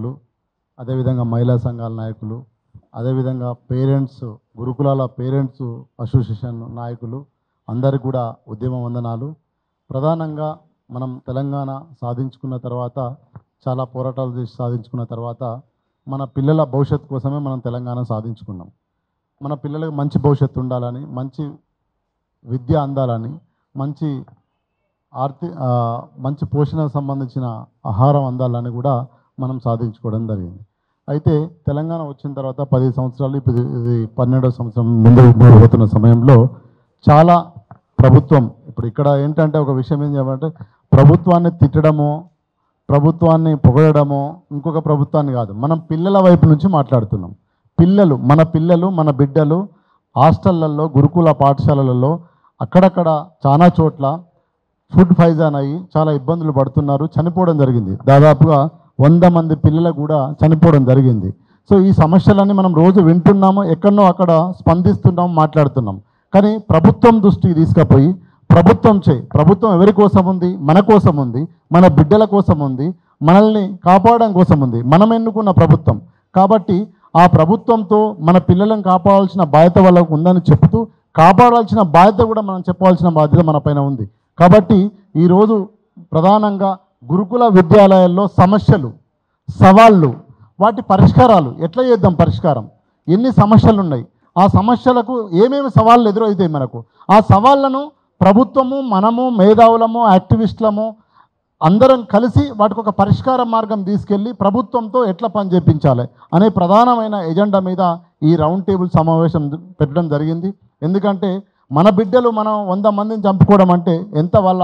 నాయకులు, అదేవిధంగా మహిళా సంఘాల నాయకులు, అదేవిధంగా పేరెంట్స్, గురుకులాల పేరెంట్స్ అసోసియేషన్ నాయకులు అందరికీ కూడా ఉద్యమ వందనాలు. ప్రధానంగా మనం తెలంగాణ సాధించుకున్న తర్వాత, చాలా పోరాటాలు చేసి సాధించుకున్న తర్వాత మన పిల్లల భవిష్యత్తు కోసమే మనం తెలంగాణ సాధించుకున్నాం. మన పిల్లలకు మంచి భవిష్యత్తు ఉండాలని, మంచి విద్య అందాలని, మంచి పోషణకు సంబంధించిన ఆహారం అందాలని కూడా మనం సాధించుకోవడం జరిగింది. అయితే తెలంగాణ వచ్చిన తర్వాత 10 సంవత్సరాలు, ఇది 12వ సంవత్సరం ముందుకు పోతున్న సమయంలో చాలా ప్రభుత్వం, ఇప్పుడు ఇక్కడ ఏంటంటే ఒక విషయం ఏం చెప్పాలంటే, ప్రభుత్వాన్ని తిట్టడమో, ప్రభుత్వాన్ని పొగడమో, ఇంకొక ప్రభుత్వాన్ని కాదు, మనం పిల్లల వైపు నుంచి మాట్లాడుతున్నాం. మన బిడ్డలు హాస్టళ్లలో, గురుకుల పాఠశాలలలో అక్కడక్కడ చాలా చోట్ల ఫుడ్ పాయిజన్ అయ్యి చాలా ఇబ్బందులు పడుతున్నారు, చనిపోవడం జరిగింది. దాదాపుగా 100 మంది పిల్లలు కూడా చనిపోవడం జరిగింది. సో ఈ సమస్యలన్నీ మనం రోజు వింటున్నాము, ఎక్కడనో అక్కడ స్పందిస్తున్నాం, మాట్లాడుతున్నాం. కానీ ప్రభుత్వం దృష్టికి తీసుకుపోయి ప్రభుత్వం ఎవరి కోసం ఉంది? మన కోసం ఉంది, మన బిడ్డల కోసం ఉంది, మనల్ని కాపాడడం కోసం ఉంది. మనం ఎన్నుకున్న ప్రభుత్వం కాబట్టి ఆ ప్రభుత్వంతో మన పిల్లలను కాపాడాల్సిన బాధ్యత వాళ్ళకు ఉందని చెప్తూ, కాపాడాల్సిన బాధ్యత కూడా మనం చెప్పాల్సిన బాధ్యత మన పైన ఉంది. కాబట్టి ఈరోజు ప్రధానంగా గురుకుల విద్యాలయాల్లో సమస్యలు, సవాళ్ళు, వాటి పరిష్కారాలు ఎట్లా చేద్దాం, పరిష్కారం ఎన్ని సమస్యలు ఉన్నాయి, ఆ సమస్యలకు ఏమేమి సవాళ్ళు ఎదురవుతాయి మనకు, ఆ సవాళ్ళను ప్రభుత్వము, మనము, మేధావులము, యాక్టివిస్టులము అందరం కలిసి వాటికి ఒక పరిష్కార మార్గం తీసుకెళ్ళి ప్రభుత్వంతో ఎట్లా పని చేయించాలి అనే ప్రధానమైన ఎజెండా మీద ఈ రౌండ్ టేబుల్ సమావేశం పెట్టడం జరిగింది. ఎందుకంటే మన బిడ్డలు మనం 100 మందిని చంపుకోవడం అంటే ఎంత, వాళ్ళ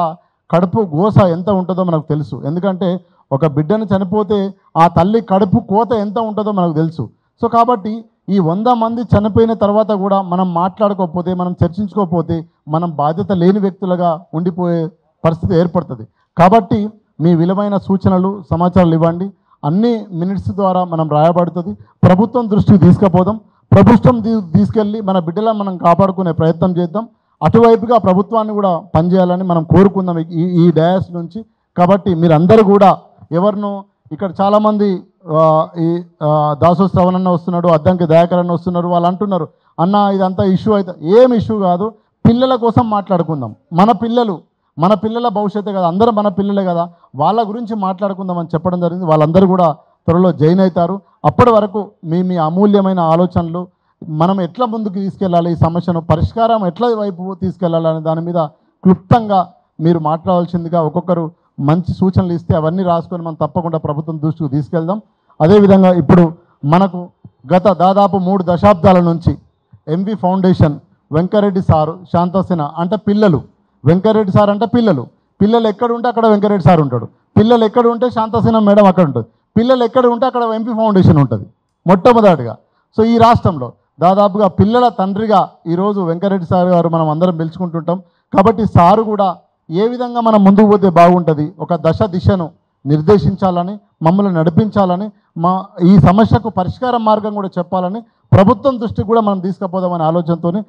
కడుపు గోస ఎంత ఉంటుందో మనకు తెలుసు. ఎందుకంటే ఒక బిడ్డను చనిపోతే ఆ తల్లి కడుపు కోత ఎంత ఉంటుందో మనకు తెలుసు. సో కాబట్టి ఈ 100 మంది చనిపోయిన తర్వాత కూడా మనం మాట్లాడుకోకపోతే, మనం చర్చించుకోకపోతే మనం బాధ్యత లేని వ్యక్తులుగా ఉండిపోయే పరిస్థితి ఏర్పడుతుంది. కాబట్టి మీ విలువైన సూచనలు, సమాచారాలు ఇవ్వండి. అన్ని మినిట్స్ ద్వారా మనం రాయబడుతుంది. ప్రభుత్వం దృష్టికి తీసుకుపోదాం, ప్రభుత్వం తీసుకెళ్ళి మన బిడ్డలను మనం కాపాడుకునే ప్రయత్నం చేద్దాం. అటువైపుగా ప్రభుత్వాన్ని కూడా పనిచేయాలని మనం కోరుకుందాం ఈ డయాస్ నుంచి. కాబట్టి మీరందరూ కూడా ఎవరినో, ఇక్కడ చాలామంది ఈ దాసో శ్రవణ్ అన్న వస్తున్నాడు, అద్దంకి దయాకర్ అన్న వస్తున్నారు, వాళ్ళు అంటున్నారు అన్న ఇదంతా ఇష్యూ అయితే. ఏం ఇష్యూ కాదు, పిల్లల కోసం మాట్లాడుకుందాం. మన పిల్లల భవిష్యత్తు కదా, అందరూ మన పిల్లలే కదా, వాళ్ళ గురించి మాట్లాడుకుందామని చెప్పడం జరిగింది. వాళ్ళందరూ కూడా త్వరలో జాయిన్ అవుతారు. అప్పటి వరకు మీ అమూల్యమైన ఆలోచనలు, మనం ఎట్లా ముందుకు తీసుకెళ్ళాలి, ఈ సమస్యను పరిష్కారం ఎట్లా వైపు తీసుకెళ్ళాలి అనే దాని మీద క్లుప్తంగా మీరు మాట్లాడాల్సిందిగా ఒక్కొక్కరు మంచి సూచనలు ఇస్తే అవన్నీ రాసుకొని మనం తప్పకుండా ప్రభుత్వం దృష్టికి తీసుకెళ్దాం. అదేవిధంగా ఇప్పుడు మనకు గత దాదాపు 3 దశాబ్దాల నుంచి ఎంవి ఫౌండేషన్, వెంకరెడ్డి సారు, శాంతసేన అంటే పిల్లలు, వెంకరెడ్డి సార్ అంటే పిల్లలు ఎక్కడ ఉంటే అక్కడ వెంకరెడ్డి సార్ ఉంటాడు, పిల్లలు ఎక్కడ ఉంటే శాంతసేన మేడం అక్కడ ఉంటుంది, పిల్లలు ఎక్కడ ఉంటే అక్కడ ఎంపీ ఫౌండేషన్ ఉంటుంది మొట్టమొదటిగా. సో ఈ రాష్ట్రంలో దాదాపుగా పిల్లల తండ్రిగా ఈరోజు వెంకరెడ్డి సార్ గారు మనం అందరం పిలుచుకుంటుంటాం. కాబట్టి సారు కూడా ఏ విధంగా మనం ముందుకు పోతే బాగుంటుంది, ఒక దిశను నిర్దేశించాలని, మమ్మల్ని నడిపించాలని, ఈ సమస్యకు పరిష్కార మార్గం కూడా చెప్పాలని ప్రభుత్వం దృష్టికి కూడా మనం తీసుకుపోదామనే ఆలోచనతోని